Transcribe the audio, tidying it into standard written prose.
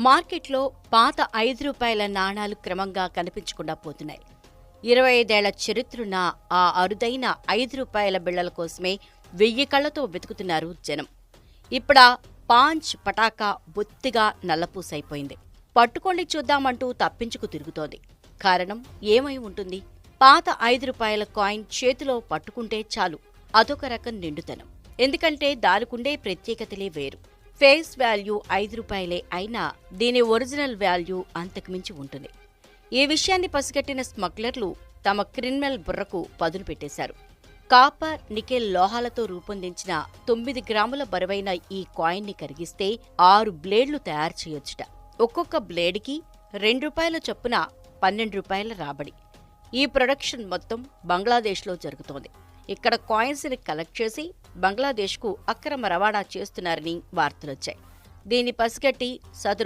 మార్కెట్లో పాత 5 రూపాయల నాణాలు క్రమంగా కనిపించకుండా పోతున్నాయి. 25 ఏళ్ల చరిత్రున్న ఆ అరుదైన 5 రూపాయల బిళ్లల కోసమే 1000 కళ్లతో వెతుకుతున్నారు జనం. ఇప్పుడా పాంచ్ పటాకా బొత్తిగా నల్లపూసైపోయింది. పట్టుకోండి చూద్దామంటూ తప్పించుకు తిరుగుతోంది. కారణం ఏమై ఉంటుంది? పాత 5 రూపాయల కాయిన్ చేతిలో పట్టుకుంటే చాలు, అదొక రకం నిండుతనం. ఎందుకంటే దానికుండే ప్రత్యేకతలే వేరు. ఫేస్ వాల్యూ 5 రూపాయలే అయినా దీని ఒరిజినల్ వాల్యూ అంతకుమించి ఉంటుంది. ఈ విషయాన్ని పసిగట్టిన స్మగ్లర్లు తమ క్రిమినల్ బుర్రకు పదును పెట్టేశారు. కాపర్, నికెల్ లోహాలతో రూపొందించిన 9 గ్రాముల బరువైన ఈ కాయిన్ని కరిగిస్తే 6 బ్లేడ్లు తయారు చేయొచ్చుట. ఒక్కొక్క బ్లేడ్కి 2 రూపాయల చొప్పున 12 రూపాయల రాబడి. ఈ ప్రొడక్షన్ మొత్తం బంగ్లాదేశ్లో జరుగుతోంది. ఇక్కడ కాయిన్స్ ని కలెక్ట్ చేసి బంగ్లాదేశ్కు అక్రమ రవాణా చేస్తున్నారని వార్తలొచ్చాయి. దీన్ని పసిగట్టి సదరు